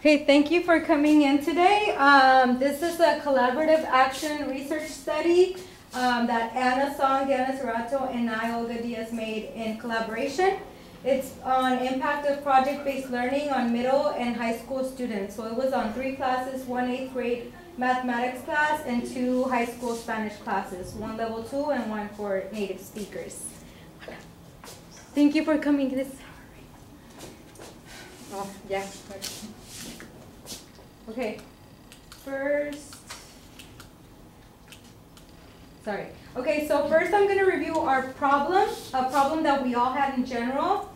Okay, thank you for coming in today. This is a collaborative action research study that Anna Song, Diana Serrato, and I, Olga Diaz, made in collaboration. It's on impact of project-based learning on middle and high school students. So it was on 3 classes, 1 8th grade mathematics class and 2 high school Spanish classes, 1 level 2 and 1 for native speakers. Thank you for coming. Oh, yeah. Okay, first, so first I'm going to review our problem, a problem that we all had in general,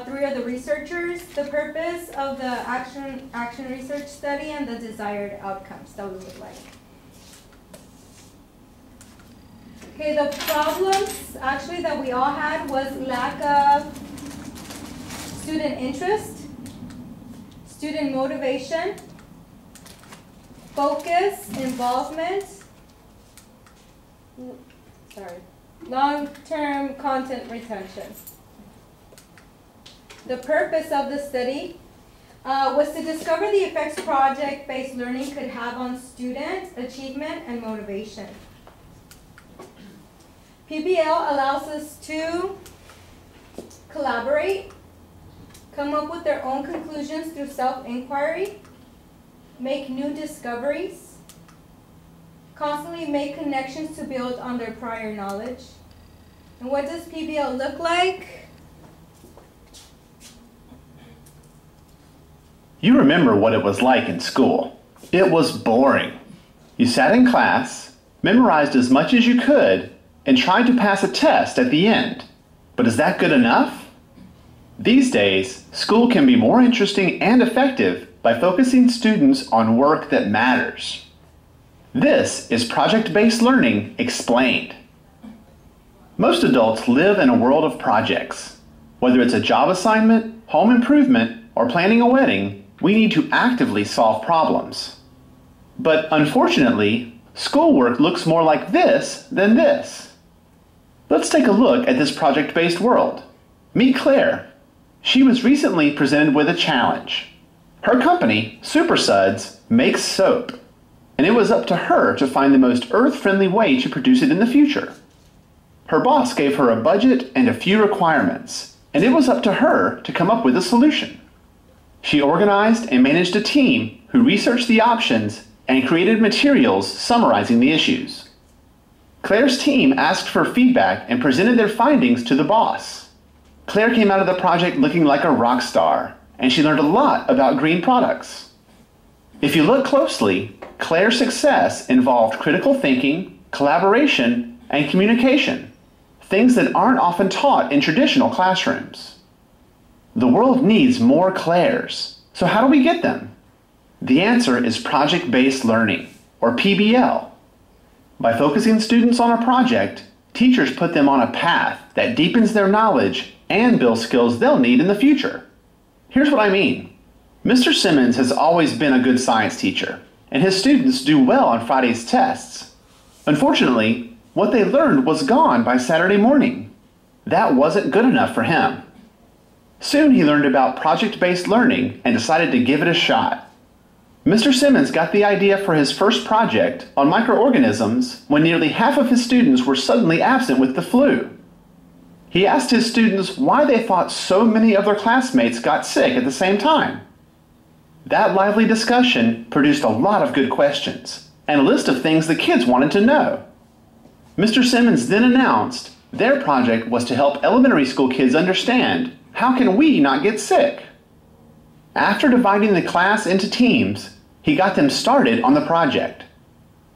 3 of the researchers, the purpose of the action research study, and the desired outcomes that we would like. Okay, the problems actually that we all had was lack of student interest, student motivation, focus, involvement, long-term content retention. The purpose of the study was to discover the effects project-based learning could have on student achievement and motivation. PBL allows us to collaborate, come up with their own conclusions through self-inquiry, make new discoveries, constantly make connections to build on their prior knowledge. And what does PBL look like? You remember what it was like in school. It was boring. You sat in class, memorized as much as you could, and tried to pass a test at the end. But is that good enough? These days, school can be more interesting and effective by focusing students on work that matters. This is project-based learning explained. Most adults live in a world of projects. Whether it's a job assignment, home improvement, or planning a wedding, we need to actively solve problems. But unfortunately, schoolwork looks more like this than this. Let's take a look at this project-based world. Meet Claire. She was recently presented with a challenge. Her company, Super Suds, makes soap, and it was up to her to find the most earth-friendly way to produce it in the future. Her boss gave her a budget and a few requirements, and it was up to her to come up with a solution. She organized and managed a team who researched the options and created materials summarizing the issues. Claire's team asked for feedback and presented their findings to the boss. Claire came out of the project looking like a rock star, and she learned a lot about green products. If you look closely, Claire's success involved critical thinking, collaboration, and communication, things that aren't often taught in traditional classrooms. The world needs more Claires, so how do we get them? The answer is project-based learning, or PBL. By focusing students on a project, teachers put them on a path that deepens their knowledge and builds skills they'll need in the future. Here's what I mean. Mr. Simmons has always been a good science teacher, and his students do well on Friday's tests. Unfortunately, what they learned was gone by Saturday morning. That wasn't good enough for him. Soon he learned about project-based learning and decided to give it a shot. Mr. Simmons got the idea for his first project on microorganisms when nearly half of his students were suddenly absent with the flu. He asked his students why they thought so many of their classmates got sick at the same time. That lively discussion produced a lot of good questions and a list of things the kids wanted to know. Mr. Simmons then announced their project was to help elementary school kids understand how can we not get sick. After dividing the class into teams, he got them started on the project.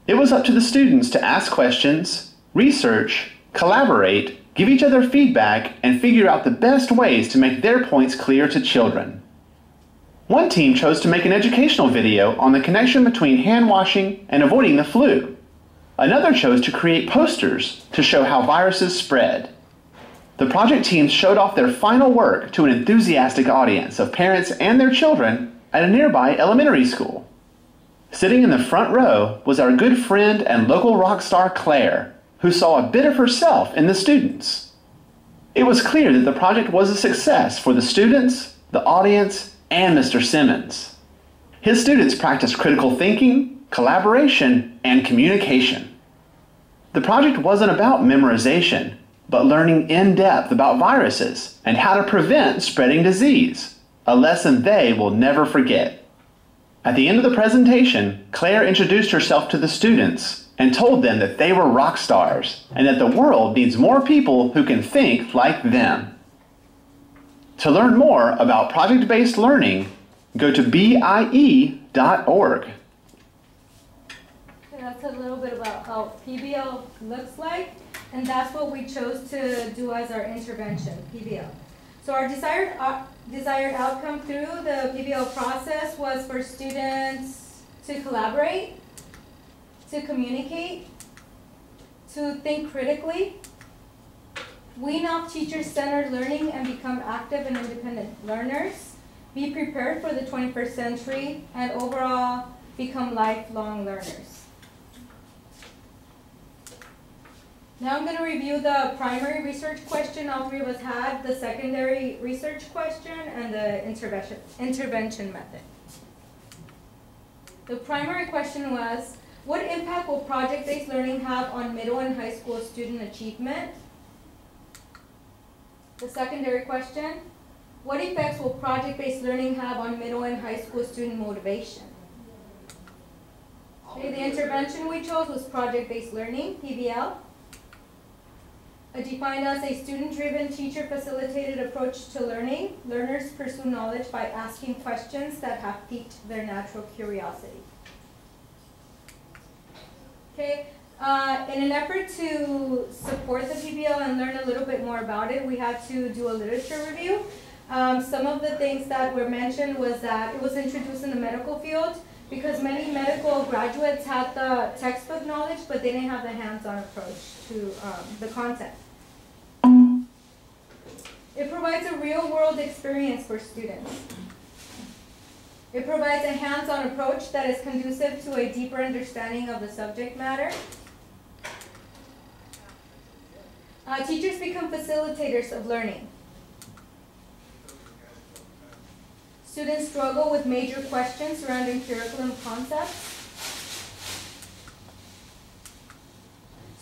It was up to the students to ask questions, research, collaborate, give each other feedback, and figure out the best ways to make their points clear to children. One team chose to make an educational video on the connection between hand washing and avoiding the flu. Another chose to create posters to show how viruses spread. The project teams showed off their final work to an enthusiastic audience of parents and their children at a nearby elementary school. Sitting in the front row was our good friend and local rock star Claire, who saw a bit of herself in the students. It was clear that the project was a success for the students, the audience, and Mr. Simmons. His students practiced critical thinking, collaboration, and communication. The project wasn't about memorization, but learning in depth about viruses and how to prevent spreading disease, a lesson they will never forget. At the end of the presentation, Claire introduced herself to the students and told them that they were rock stars and that the world needs more people who can think like them. To learn more about project-based learning, go to BIE.org. That's a little bit about how PBL looks like, and that's what we chose to do as our intervention, PBL. So our desired outcome through the PBL process was for students to collaborate, to communicate, to think critically, wean off teacher-centered learning and become active and independent learners, be prepared for the 21st century, and overall become lifelong learners. Now I'm going to review the primary research question all three of us had, the secondary research question, and the intervention method. The primary question was, what impact will project-based learning have on middle and high school student achievement? The secondary question, what effects will project-based learning have on middle and high school student motivation? Okay, the intervention we chose was project-based learning, PBL. Defined as a student-driven, teacher-facilitated approach to learning. Learners pursue knowledge by asking questions that have piqued their natural curiosity. Okay, in an effort to support the PBL and learn a little bit more about it, we had to do a literature review. Some of the things that were mentioned was that it was introduced in the medical field because many medical graduates had the textbook knowledge, but they didn't have the hands-on approach to the content. It provides a real-world experience for students. It provides a hands-on approach that is conducive to a deeper understanding of the subject matter. Teachers become facilitators of learning. Students struggle with major questions surrounding curriculum concepts.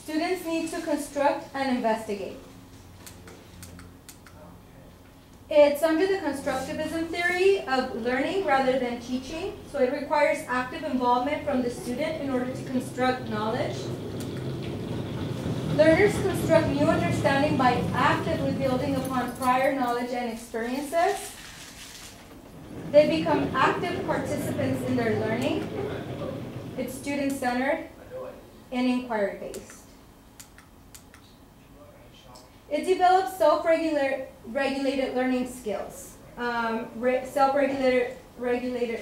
Students need to construct and investigate. It's under the constructivism theory of learning rather than teaching, so it requires active involvement from the student in order to construct knowledge. Learners construct new understanding by actively building upon prior knowledge and experiences. They become active participants in their learning. It's student-centered and inquiry-based. It develops self-regulated learning skills. Self-regulated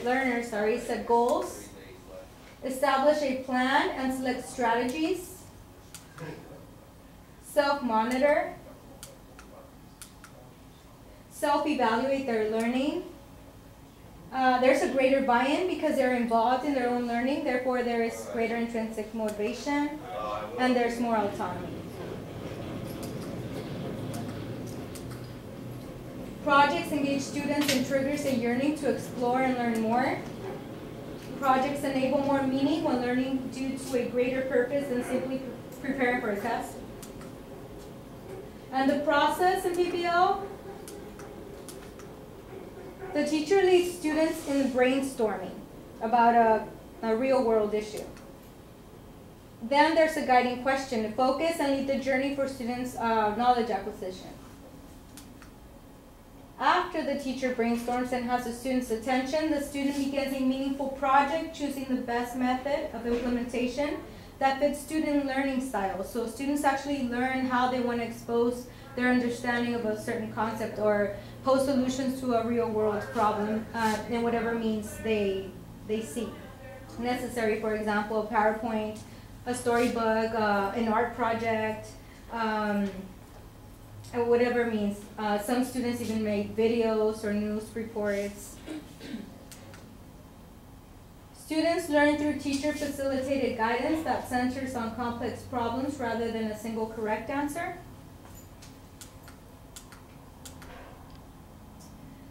learners, set goals, establish a plan and select strategies, self-monitor, self-evaluate their learning. There's a greater buy-in because they're involved in their own learning, therefore there is greater intrinsic motivation, and there's more autonomy. Projects engage students and triggers a yearning to explore and learn more. Projects enable more meaning when learning due to a greater purpose than simply preparing for a test. And the process in PBL, the teacher leads students in brainstorming about a real-world issue. Then there's a guiding question to focus and lead the journey for students' knowledge acquisition. After the teacher brainstorms and has the student's attention, the student begins a meaningful project, choosing the best method of implementation that fits student learning styles. So students actually learn how they want to expose their understanding of a certain concept or pose solutions to a real-world problem in whatever means they see necessary. For example, a PowerPoint, a storybook, an art project, whatever means. Some students even make videos or news reports. Students learn through teacher-facilitated guidance that centers on complex problems rather than a single correct answer.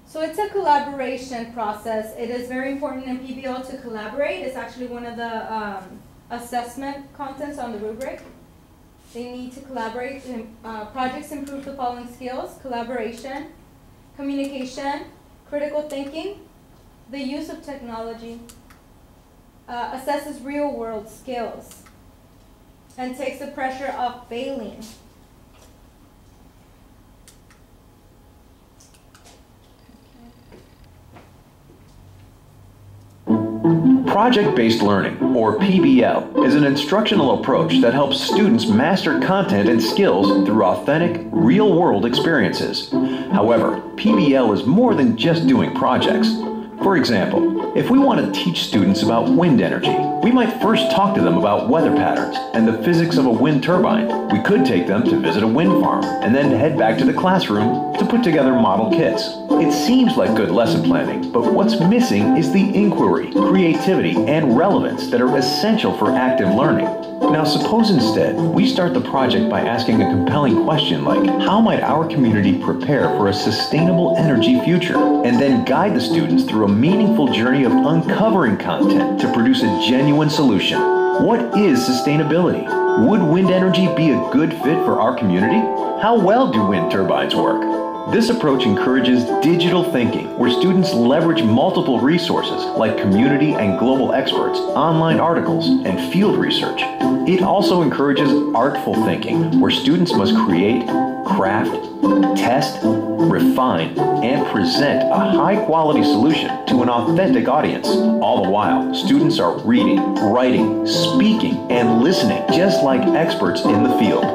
So it's a collaboration process. It is very important in PBL to collaborate. It's actually one of the assessment contents on the rubric. They need to collaborate. Projects improve the following skills: collaboration, communication, critical thinking, the use of technology, assesses real-world skills, and takes the pressure off failing. Project-based learning, or PBL, is an instructional approach that helps students master content and skills through authentic, real-world experiences. However, PBL is more than just doing projects. For example, if we want to teach students about wind energy, we might first talk to them about weather patterns and the physics of a wind turbine. We could take them to visit a wind farm and then head back to the classroom to put together model kits. It seems like good lesson planning, but what's missing is the inquiry, creativity, and relevance that are essential for active learning. Now suppose instead we start the project by asking a compelling question like, how might our community prepare for a sustainable energy future? And then guide the students through a meaningful journey of uncovering content to produce a genuine solution. What is sustainability? Would wind energy be a good fit for our community? How well do wind turbines work? This approach encourages digital thinking, where students leverage multiple resources like community and global experts, online articles, and field research. It also encourages artful thinking, where students must create, craft, test, refine, and present a high-quality solution to an authentic audience. All the while, students are reading, writing, speaking, and listening just like experts in the field.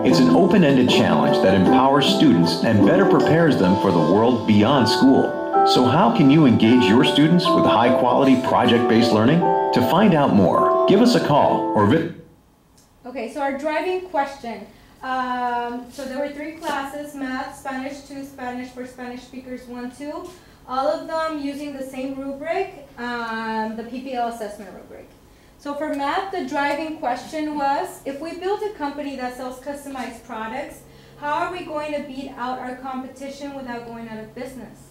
It's an open-ended challenge that empowers students and better prepares them for the world beyond school. So how can you engage your students with high-quality project-based learning? To find out more, give us a call or visit. Okay, so our driving question. So there were 3 classes: Math, Spanish 2, Spanish for Spanish speakers 1, 2. All of them using the same rubric, the PPL assessment rubric. So for math, the driving question was, if we build a company that sells customized products, how are we going to beat out our competition without going out of business?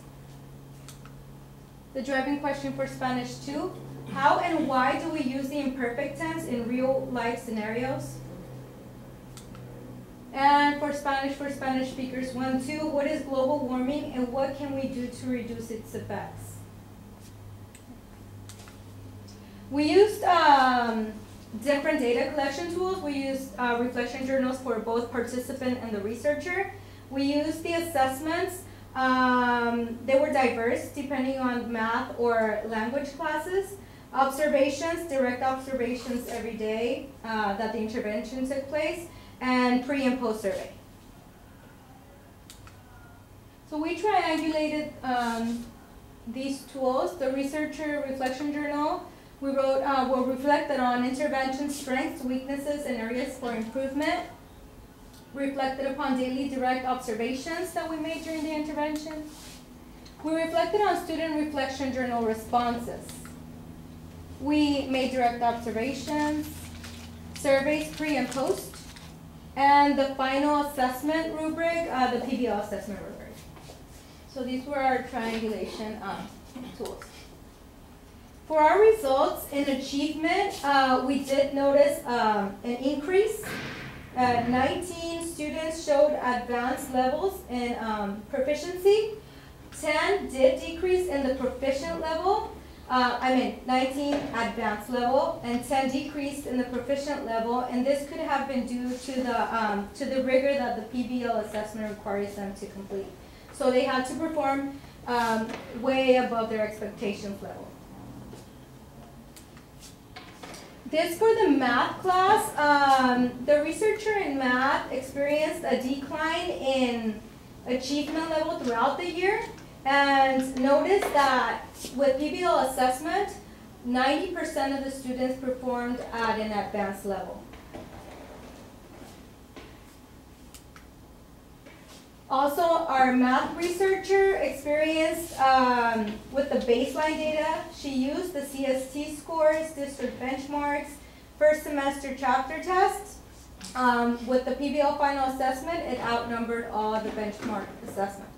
The driving question for Spanish 2, how and why do we use the imperfect tense in real-life scenarios? And for Spanish speakers 1, 2, what is global warming and what can we do to reduce its effects? We used different data collection tools. We used reflection journals for both participant and the researcher. We used the assessments. They were diverse depending on math or language classes. Observations, direct observations every day that the intervention took place, and pre and post survey. So we triangulated these tools. The researcher reflection journal, we wrote, will reflected on intervention strengths, weaknesses, and areas for improvement. Reflected upon daily direct observations that we made during the intervention. We reflected on student reflection journal responses. We made direct observations, surveys pre and post, and the final assessment rubric, the PBL assessment rubric. So these were our triangulation tools. For our results in achievement, we did notice an increase. 19 students showed advanced levels in proficiency. 10 did decrease in the proficient level. 19 advanced level, and 10 decreased in the proficient level. And this could have been due to the rigor that the PBL assessment requires them to complete. So they had to perform way above their expectations level. This for the math class, the researcher in math experienced a decline in achievement level throughout the year, and noticed that with PBL assessment, 90% of the students performed at an advanced level. Also, our math researcher experienced, with the baseline data, she used the CST scores, district benchmarks, first semester chapter tests. With the PBL final assessment, it outnumbered all the benchmark assessments.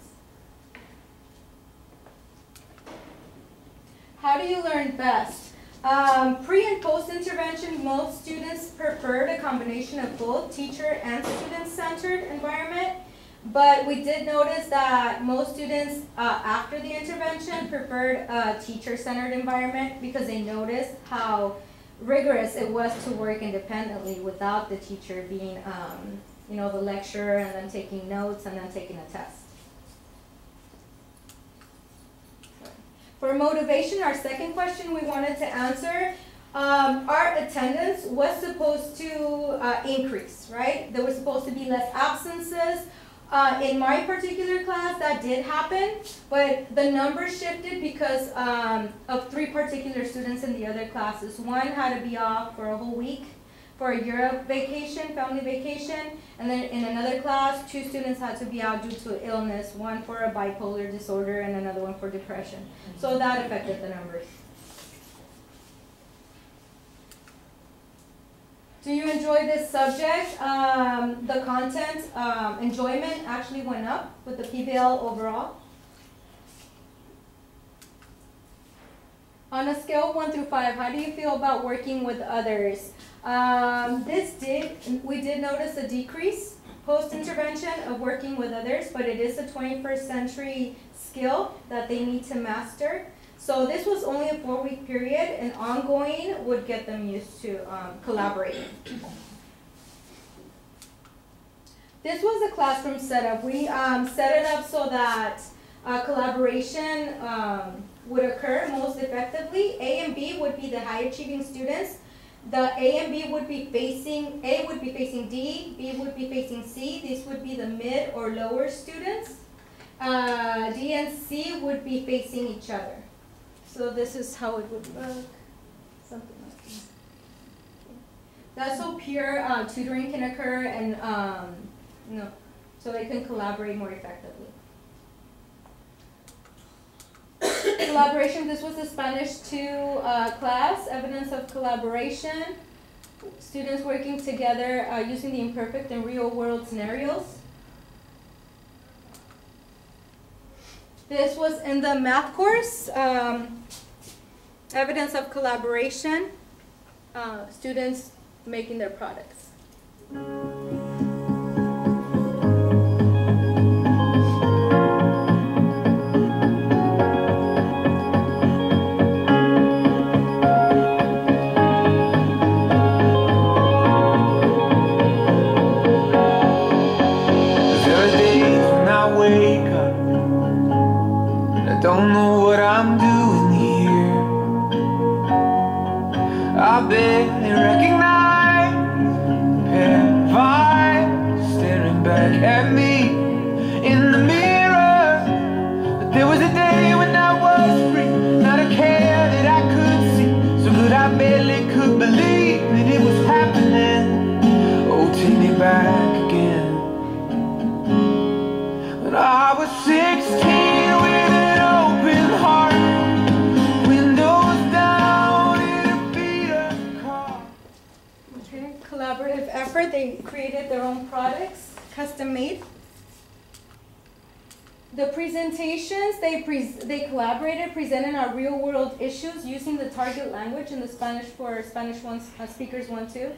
How do you learn best? Pre and post intervention, most students preferred a combination of both teacher and student-centered environment. But we did notice that most students after the intervention preferred a teacher-centered environment because they noticed how rigorous it was to work independently without the teacher being, you know, the lecturer and then taking notes and then taking a test. For motivation, our second question we wanted to answer, our attendance was supposed to increase, right? There was supposed to be less absences. In my particular class, that did happen, but the numbers shifted because of 3 particular students in the other classes. One had to be off for a whole week for a Europe vacation, family vacation, and then in another class, 2 students had to be out due to illness, one for a bipolar disorder and another one for depression. So that affected the numbers. Do you enjoy this subject? The content enjoyment actually went up with the PBL overall. On a scale of 1 through 5, how do you feel about working with others? We did notice a decrease post-intervention of working with others, but it is a 21st century skill that they need to master. So this was only a 4-week period, and ongoing would get them used to collaborating. This was a classroom setup. We set it up so that collaboration would occur most effectively. A and B would be the high achieving students. The A and B would be facing, A would be facing D, B would be facing C. These would be the mid or lower students. D and C would be facing each other. So this is how it would look, something like this. That's so peer tutoring can occur and so they can collaborate more effectively. Collaboration, this was a Spanish 2 class, evidence of collaboration. Students working together using the imperfect and real world scenarios. This was in the math course, evidence of collaboration, students making their products. Don't know what I'm doing here. I barely recognize a pair of eyes staring back at me in the mirror. But there was a day when I was free, not a care that I could see, so good I barely could believe that it was happening. Oh, take me back again. When I was 16 with an open heart, windows down in a beat-up car. Okay, collaborative effort. They created their own products, custom made. The presentations, they collaborated, presented our real world issues using the target language in the Spanish for Spanish speakers 1-2.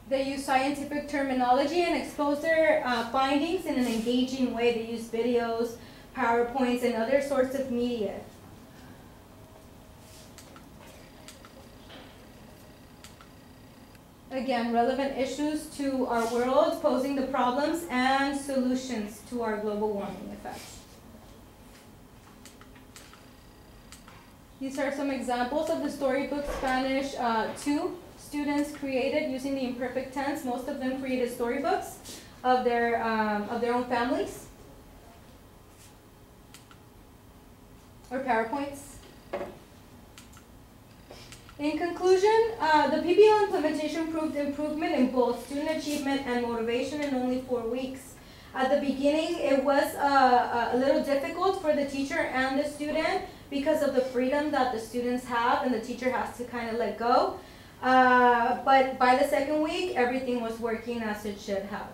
They use scientific terminology and expose their findings in an engaging way. They use videos, PowerPoints, and other sorts of media. Again, relevant issues to our world, posing the problems and solutions to our global warming effects. These are some examples of the storybook Spanish 2 students created using the imperfect tense. Most of them created storybooks of their own families or PowerPoints. In conclusion, the PBL implementation proved improvement in both student achievement and motivation in only 4 weeks. At the beginning, it was a little difficult for the teacher and the student because of the freedom that the students have and the teacher has to kind of let go. But by the second week, everything was working as it should have.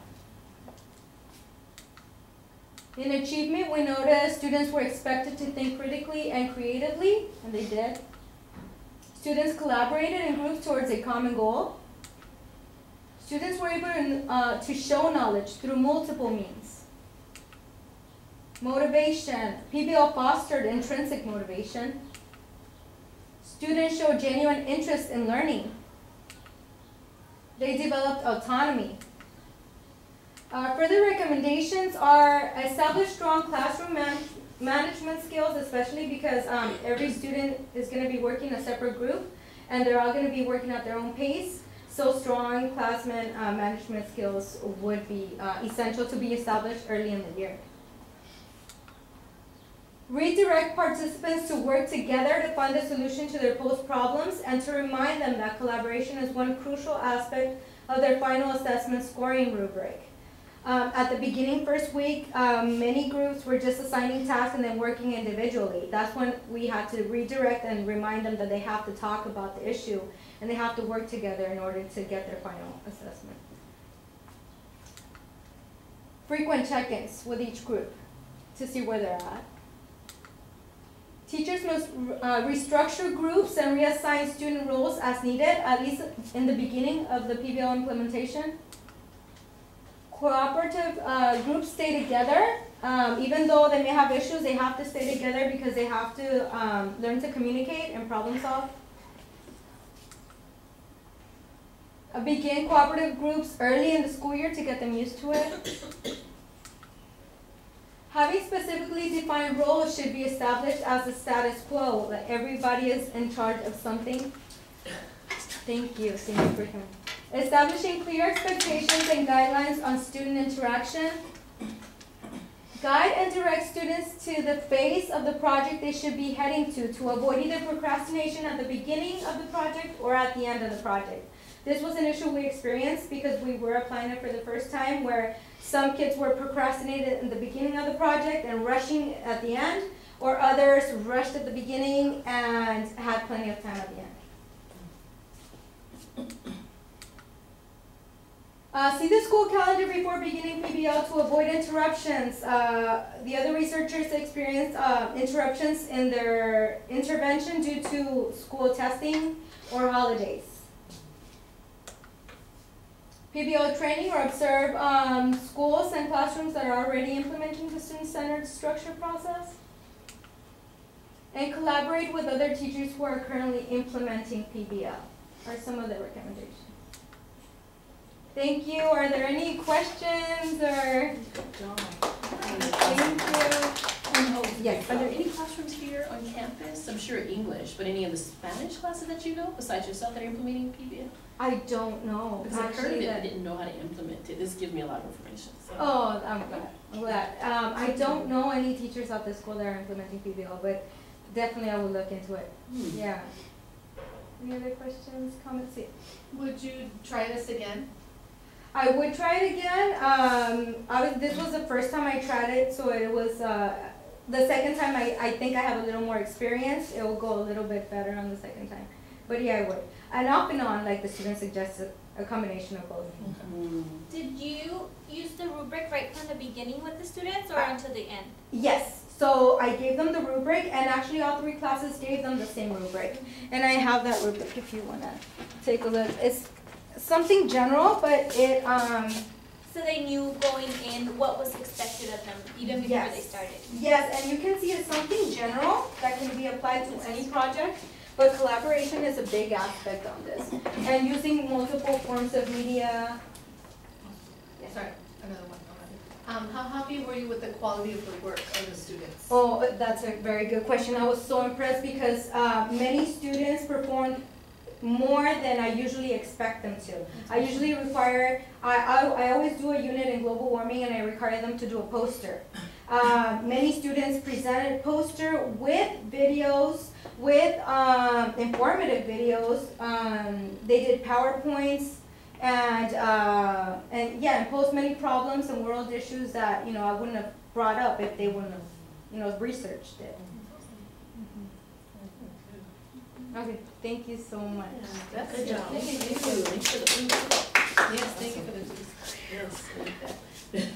In achievement, we noticed students were expected to think critically and creatively, and they did. Students collaborated in groups towards a common goal. Students were able to show knowledge through multiple means. Motivation. PBL fostered intrinsic motivation. Students showed genuine interest in learning. They developed autonomy. Further recommendations are establish strong classroom management skills, especially because every student is going to be working a separate group, and they're all going to be working at their own pace. So strong classroom management skills would be essential to be established early in the year. Redirect participants to work together to find a solution to their posed problems and to remind them that collaboration is one crucial aspect of their final assessment scoring rubric. At the beginning, first week, many groups were just assigning tasks and then working individually. That's when we had to redirect and remind them that they have to talk about the issue and they have to work together in order to get their final assessment. Frequent check-ins with each group to see where they're at. Teachers must restructure groups and reassign student roles as needed, at least in the beginning of the PBL implementation. Cooperative groups stay together. Even though they may have issues, they have to stay together because they have to learn to communicate and problem solve. Begin cooperative groups early in the school year to get them used to it. Having specifically defined roles should be established as the status quo, that everybody is in charge of something. Thank you, Senior Brigham. Establishing clear expectations and guidelines on student interaction. Guide and direct students to the phase of the project they should be heading to avoid either procrastination at the beginning of the project or at the end of the project. This was an issue we experienced because we were applying it for the first time, where some kids were procrastinated in the beginning of the project and rushing at the end, or others rushed at the beginning and had plenty of time at the end. See the school calendar before beginning PBL to avoid interruptions. The other researchers experienced interruptions in their intervention due to school testing or holidays. PBL training or observe schools and classrooms that are already implementing the student-centered structure process. And collaborate with other teachers who are currently implementing PBL are some of the recommendations. Thank you. Are there any questions or? Thank you. Yes. Are there any classrooms here on campus? I'm sure English, but any of the Spanish classes that you know, besides yourself, that are implementing PBL? I don't know. Because I've heard of it, I didn't know how to implement it. This gives me a lot of information. So. Oh, I'm glad. I'm glad. I don't know any teachers at the school that are implementing PBL, but definitely I will look into it. Yeah. Any other questions, comments? Would you try this again? I would try it again. This was the first time I tried it, so it was the second time I think I have a little more experience. It will go a little bit better on the second time. But yeah, I would. And off and on, like the student suggested, a combination of both. Did you use the rubric right from the beginning with the students or until the end? Yes. So I gave them the rubric, and actually all 3 classes gave them the same rubric. And I have that rubric if you want to take a look. It's something general, but it So they knew going in what was expected of them even before they started. Yes, and you can see it's something general that can be applied to any project, but collaboration is a big aspect on this. And using multiple forms of media. Yes. Sorry, another one. How happy were you with the quality of the work of the students? Oh, that's a very good question. I was so impressed because many students performed more than I usually expect them to. I usually require, I always do a unit in global warming, and I require them to do a poster. Many students presented poster with videos, with informative videos. They did PowerPoints and posed many problems and world issues that I wouldn't have brought up if they wouldn't have researched it. Okay, thank you so much. That's Good job. Thank you. Thank you. Yes, thank you for the Yes, I like that.